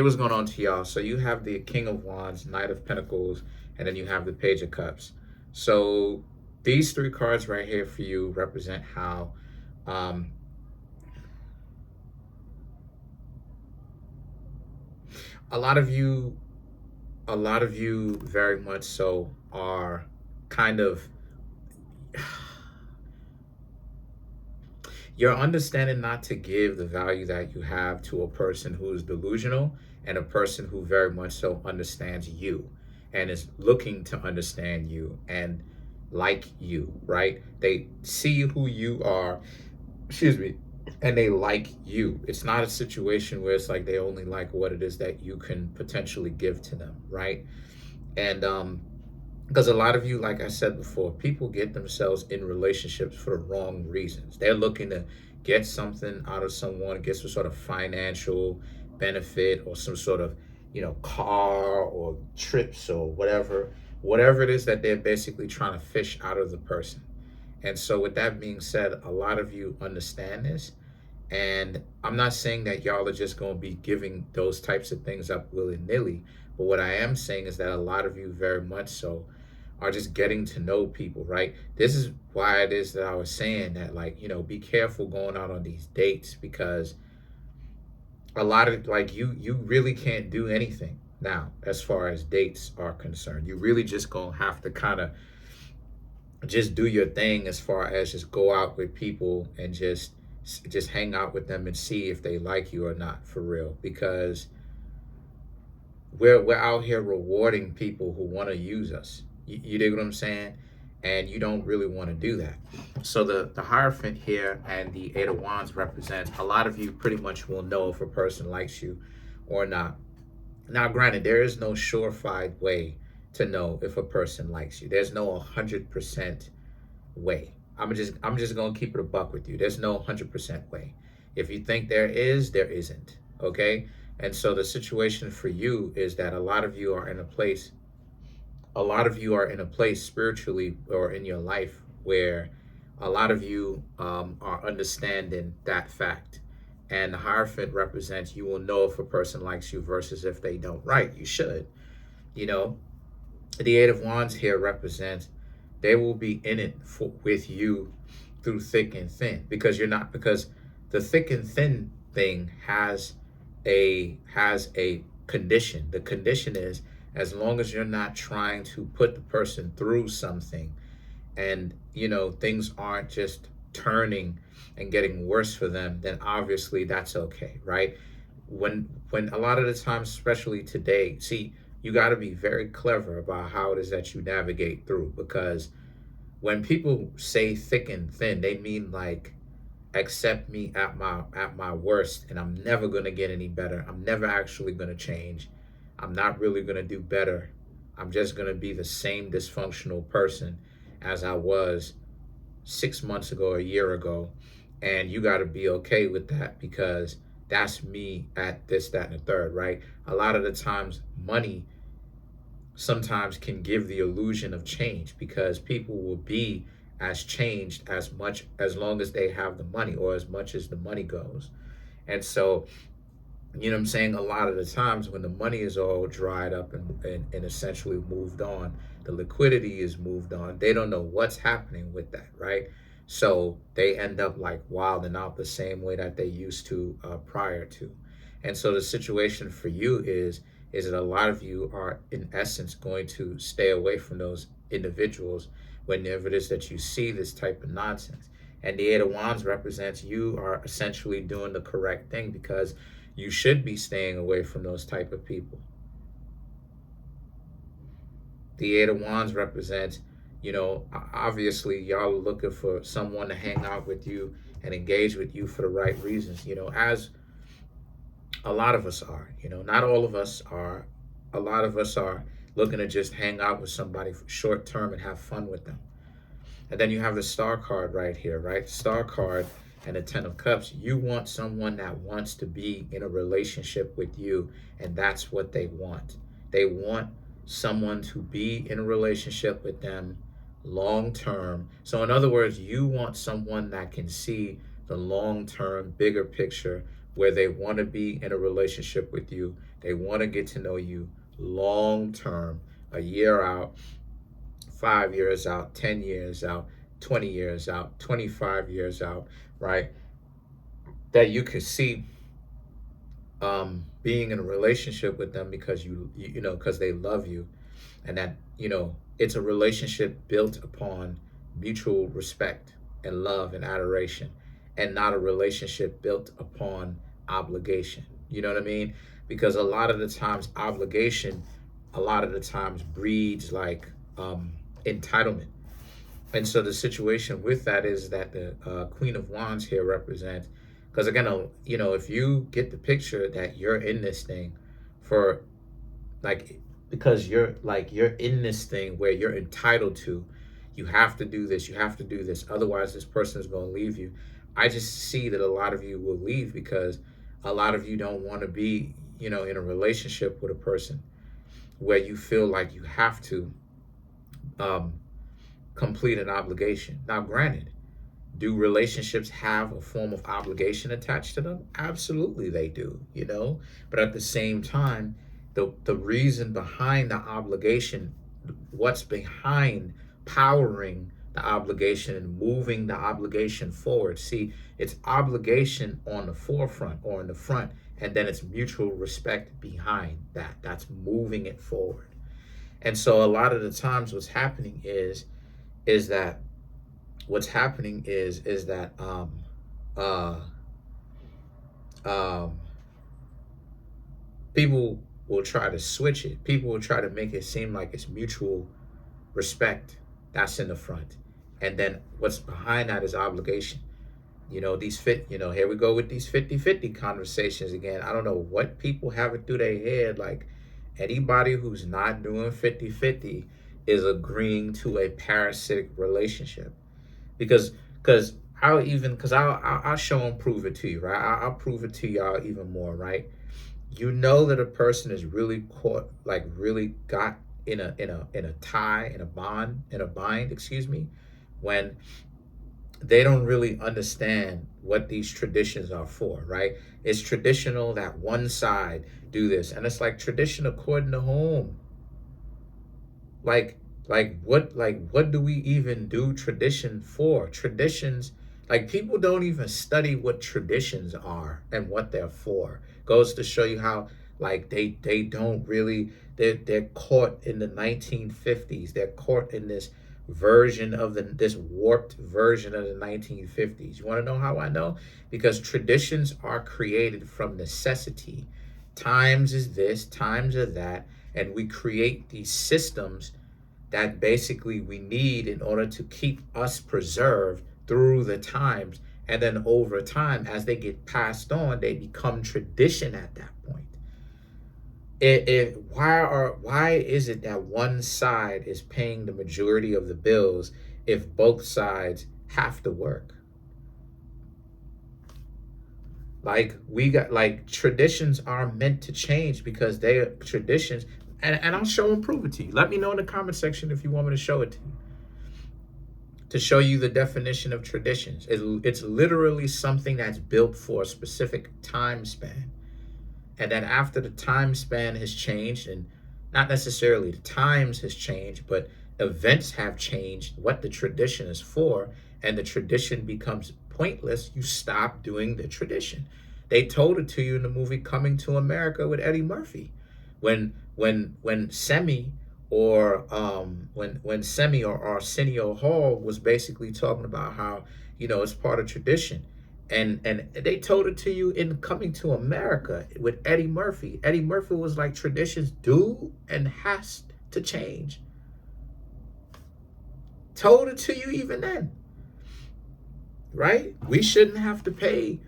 Hey, what's going on to y'all? So you have the King of Wands, Knight of Pentacles, and then you have the Page of Cups. So these three cards right here for you represent how um, a lot of you, a lot of you very much so are kind of you're understanding not to give the value that you have to a person who is delusional and a person who very much so understands you and is looking to understand you and like you, right? They see who you are, excuse me, and they like you. It's not a situation where it's like they only like what it is that you can potentially give to them, right? And because a lot of you, like I said before, people get themselves in relationships for the wrong reasons. They're looking to get something out of someone, get some sort of financial benefit or some sort of, car or trips or whatever it is that they're basically trying to fish out of the person. And so, with that being said, a lot of you understand this. And I'm not saying that y'all are just going to be giving those types of things up willy nilly. But what I am saying is that a lot of you very much so are just getting to know people, right? This is why it is that I was saying that, like, be careful going out on these dates because a lot of like you really can't do anything now as far as dates are concerned. You really just gonna have to kind of just do your thing as far as just go out with people and just hang out with them and see if they like you or not for real because we're out here rewarding people who want to use us. You dig what I'm saying? And you don't really want to do that. So the Hierophant here and the Eight of Wands represents a lot of you pretty much will know if a person likes you or not. Now, granted, there is no surefire way to know if a person likes you. There's no 100% way. I'm just gonna keep it a buck with you. There's no 100% way. If you think there is, there isn't. Okay. And so the situation for you is that a lot of you are in a place spiritually or in your life where a lot of you are understanding that fact. And the Hierophant represents you will know if a person likes you versus if they don't. Right, you should. You know, the Eight of Wands here represents they will be in it with you through thick and thin because the thick and thin thing has a condition. The condition is as long as you're not trying to put the person through something and things aren't just turning and getting worse for them, then obviously that's okay, right? When a lot of the times, especially today, see, you got to be very clever about how it is that you navigate through because when people say thick and thin, they mean like accept me at my worst and I'm never going to get any better. I'm never actually going to change. I'm not really going to do better. I'm just going to be the same dysfunctional person as I was 6 months ago, a year ago. And you got to be okay with that because that's me at this, that, and the third, right? A lot of the times, money sometimes can give the illusion of change because people will be as changed as long as they have the money or as much as the money goes. And so, what I'm saying, a lot of the times when the money is all dried up and essentially moved on, the liquidity is moved on, they don't know what's happening with that, right? So they end up like wilding out the same way that they used to prior to. And so the situation for you is that a lot of you are in essence going to stay away from those individuals whenever it is that you see this type of nonsense. And the Eight of Wands represents you are essentially doing the correct thing because you should be staying away from those type of people. The Eight of Wands represents, obviously y'all are looking for someone to hang out with you and engage with you for the right reasons, as a lot of us are, not all of us are. A lot of us are looking to just hang out with somebody for short term and have fun with them. And then you have the Star card right here, right? Star card and the Ten of Cups. You want someone that wants to be in a relationship with you, and that's what they want. They want someone to be in a relationship with them long term. So in other words, you want someone that can see the long term, bigger picture where they want to be in a relationship with you. They want to get to know you long term, a year out, 5 years out, 10 years out, 20 years out, 25 years out, right? That you could see being in a relationship with them because because they love you, and that it's a relationship built upon mutual respect and love and adoration, and not a relationship built upon obligation. You know what I mean? Because a lot of the times obligation, a lot of the times breeds like entitlement. And so the situation with that is that the Queen of Wands here represents, because again, if you get the picture that you're in this thing for like, because you're in this thing where you're entitled to, you have to do this, you have to do this, otherwise this person is going to leave you. I just see that a lot of you will leave because a lot of you don't want to be, in a relationship with a person where you feel like you have to um, complete an obligation. Now, granted, do relationships have a form of obligation attached to them? Absolutely they do. But at the same time, the reason behind the obligation, what's behind powering the obligation and moving the obligation forward. See, it's obligation on the forefront or in the front, and then it's mutual respect behind that. That's moving it forward. And so a lot of the times what's happening is that what's happening is that uh um people will try to switch it. People will try to make it seem like it's mutual respect that's in the front, and then what's behind that is obligation. Here we go with these 50-50 conversations again. I don't know what people have it through their head, like anybody who's not doing 50-50 is agreeing to a parasitic relationship. Because I'll show and prove it to you, right? I'll prove it to y'all even more, right? You know that a person is really caught, like really got in a tie, in a bind, excuse me, when they don't really understand what these traditions are for, right? It's traditional that one side do this, and it's like tradition according to whom? Like what do we even do tradition for? Traditions, like people don't even study what traditions are and what they're for. Goes to show you how like they don't really, they're caught in the 1950s. They're caught in this version of this warped version of the 1950s. You want to know how I know? Because traditions are created from necessity. Times is this, times are that, and we create these systems that basically we need in order to keep us preserved through the times. And then over time, as they get passed on, they become tradition at that point. Why is it that one side is paying the majority of the bills if both sides have to work? Like traditions are meant to change because they are traditions, and I'll show and prove it to you. Let me know in the comment section if you want me to show it to you. To show you the definition of traditions. It's literally something that's built for a specific time span. And then after the time span has changed, and not necessarily the times has changed, but events have changed what the tradition is for, and the tradition becomes pointless, you stop doing the tradition. They told it to you in the movie Coming to America with Eddie Murphy. When Semi or Arsenio Hall was basically talking about how, it's part of tradition. And they told it to you in Coming to America with Eddie Murphy. Eddie Murphy was like, traditions do and has to change. Told it to you even then. Right? We shouldn't have to pay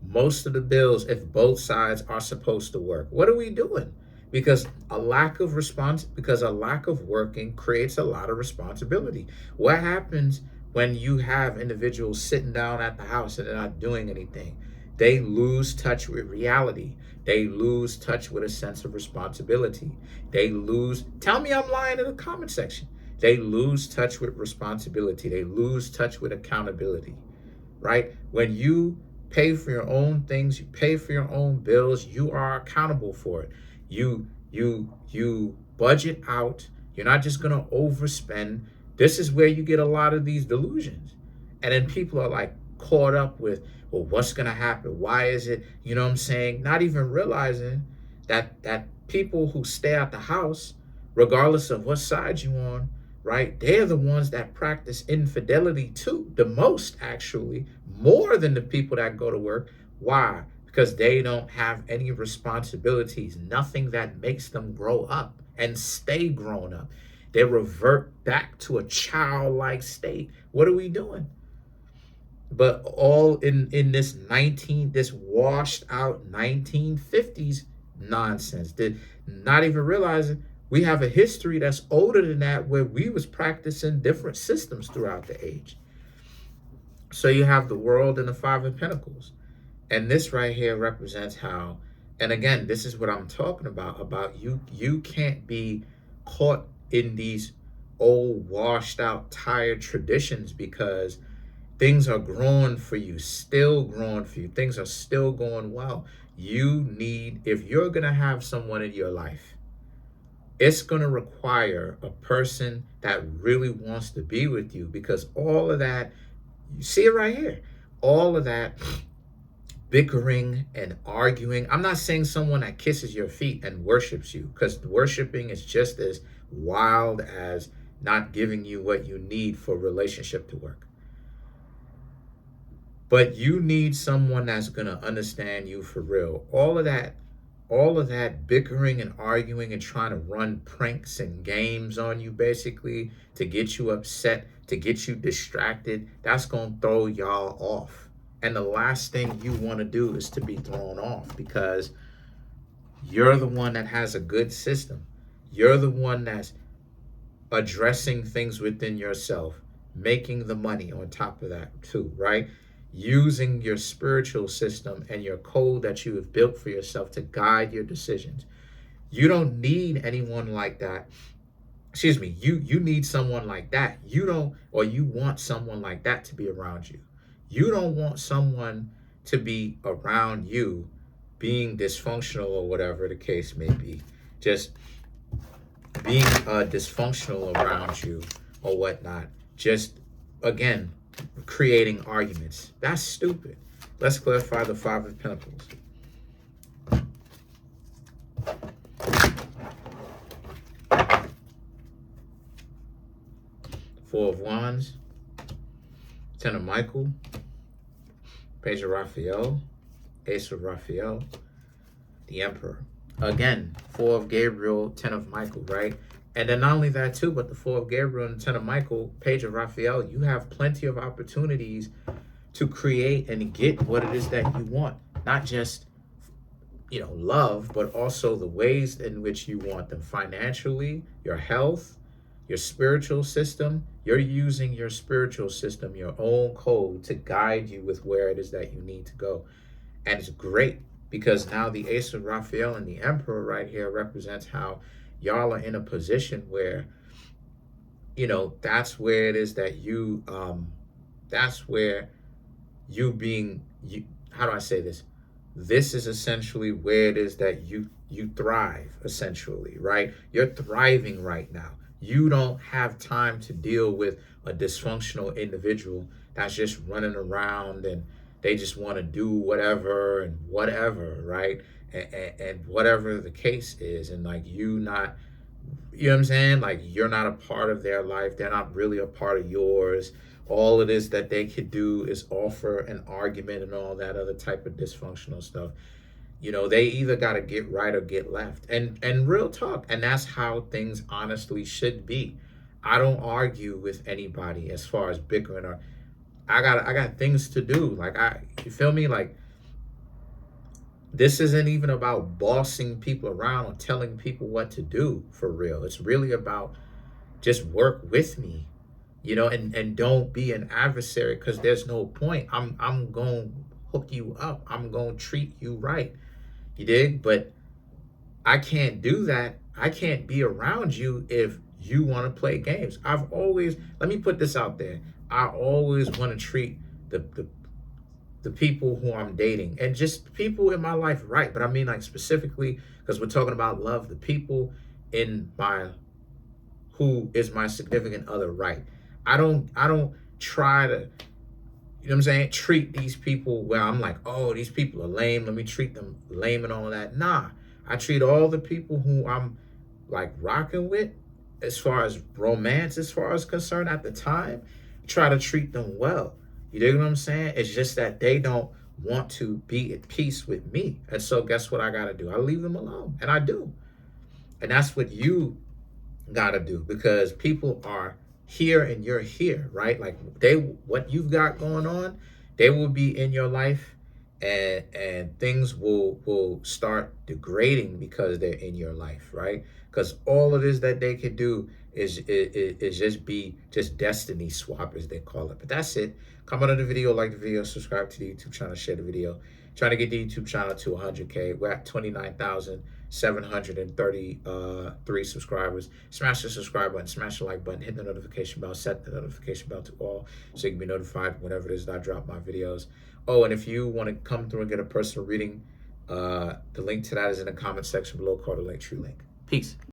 most of the bills if both sides are supposed to work. What are we doing? Because a lack of working creates a lot of responsibility. What happens when you have individuals sitting down at the house and they're not doing anything? They lose touch with reality. They lose touch with a sense of responsibility. Tell me I'm lying in the comment section. They lose touch with responsibility. They lose touch with accountability, right? When you pay for your own things, you pay for your own bills, you are accountable for it. You budget out. You're not just gonna overspend. This is where you get a lot of these delusions. And then people are like caught up with, well, what's gonna happen? Why is it, you know what I'm saying? Not even realizing that people who stay at the house, regardless of what side you on, right? They're the ones that practice infidelity too, the most actually, more than the people that go to work. Why? Because they don't have any responsibilities, nothing that makes them grow up and stay grown up. They revert back to a childlike state. What are we doing? But all in this washed out 1950s nonsense. Did not even realizing we have a history that's older than that, where we was practicing different systems throughout the age. So you have the world and the Five of Pentacles. And this right here represents how, and again, this is what I'm talking about you can't be caught in these old, washed out, tired traditions, because things are growing for you, still growing for you. Things are still going well. You need, if you're going to have someone in your life, it's going to require a person that really wants to be with you, because all of that, you see it right here, all of that bickering and arguing. I'm not saying someone that kisses your feet and worships you, because worshiping is just as wild as not giving you what you need for a relationship to work. But you need someone that's going to understand you for real. All of that bickering and arguing and trying to run pranks and games on you, basically to get you upset, to get you distracted, that's going to throw y'all off. And the last thing you want to do is to be thrown off, because you're the one that has a good system. You're the one that's addressing things within yourself, making the money on top of that too, right? Using your spiritual system and your code that you have built for yourself to guide your decisions. You don't need anyone like that. Excuse me, you need someone like that. You don't, or you want someone like that to be around you. You don't want someone to be around you being dysfunctional, or whatever the case may be. Just being dysfunctional around you or whatnot. Just, again, creating arguments. That's stupid. Let's clarify the Five of Pentacles. Four of Wands, Ten of Michael, Page of Raphael, Ace of Raphael, the Emperor. Again, Four of Gabriel, Ten of Michael, right? And then not only that too, but the Four of Gabriel and Ten of Michael, Page of Raphael, you have plenty of opportunities to create and get what it is that you want. Not just, love, but also the ways in which you want them financially, your health, your spiritual system. You're using your spiritual system, your own code, to guide you with where it is that you need to go. And it's great, because now the Ace of Raphael and the Emperor right here represents how y'all are in a position where, that's where it is that you, that's where how do I say this? This is essentially where it is that you thrive, essentially, right? You're thriving right now. You don't have time to deal with a dysfunctional individual that's just running around and they just want to do whatever and whatever, right? And whatever the case is. And like you know what I'm saying? Like you're not a part of their life. They're not really a part of yours. All it is that they could do is offer an argument and all that other type of dysfunctional stuff. They either got to get right or get left. And real talk. And that's how things honestly should be. I don't argue with anybody as far as bickering, or I got things to do. Like you feel me? Like this isn't even about bossing people around or telling people what to do for real. It's really about just work with me, and don't be an adversary, because there's no point. I'm going to hook you up. I'm going to treat you right. You dig? But I can't do that. I can't be around you if you want to play games. Let me put this out there. I always want to treat the the people who I'm dating and just people in my life, right? But I mean, like, specifically, because we're talking about love, the people in my who is my significant other, right? I don't try to, you know what I'm saying, treat these people where I'm like, oh, these people are lame, let me treat them lame and all of that. Nah, I treat all the people who I'm like rocking with, as far as romance, as far as concerned at the time, try to treat them well. You dig what I'm saying? It's just that they don't want to be at peace with me. And so guess what I gotta do? I leave them alone. And I do. And that's what you gotta do, because people are here and you're here, right? Like, they, what you've got going on, they will be in your life, and things will start degrading because they're in your life, right? Because all it is that they could do is just be just destiny swap, as they call it. But that's it. Comment on the video, like the video, subscribe to the YouTube channel, share the video. Trying to get the YouTube channel to 100K. We're at 29,733 subscribers. Smash the subscribe button, smash the like button, hit the notification bell, set the notification bell to all so you can be notified whenever it is that I drop my videos. Oh, and if you want to come through and get a personal reading, the link to that is in the comment section below, called the Linktree link. Peace.